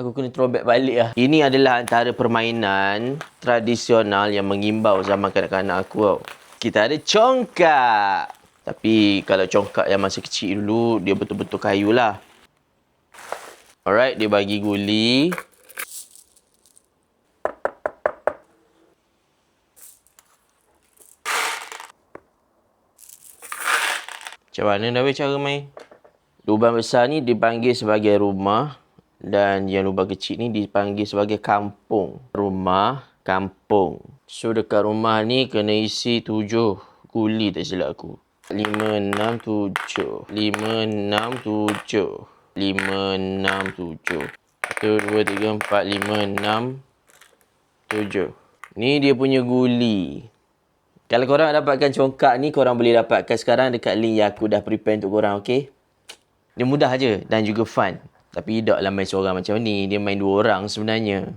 Aku kena throwback balik lah. Ini adalah antara permainan tradisional yang mengimbau zaman kanak-kanak aku tau. Kita ada congkak. Tapi kalau congkak yang masa kecil dulu, dia betul-betul kayu lah. Alright, dia bagi guli. Macam mana dah cara main? Lubang besar ni dipanggil sebagai rumah dan yang lubang kecil ni dipanggil sebagai kampung. Rumah, kampung. So dekat rumah ni kena isi 7 guli tak silap aku. 5, 6, 7. 5, 6, 7. 5, 6, 7. 1, 2, 3, 4, 5, 6, 7. Ni dia punya guli. Kalau korang dapatkan congkak ni, korang boleh dapatkan sekarang dekat link yang aku dah prepare untuk korang, okay? Dia mudah je dan juga fun. Tapi taklah main seorang macam ni. Dia main 2 orang sebenarnya.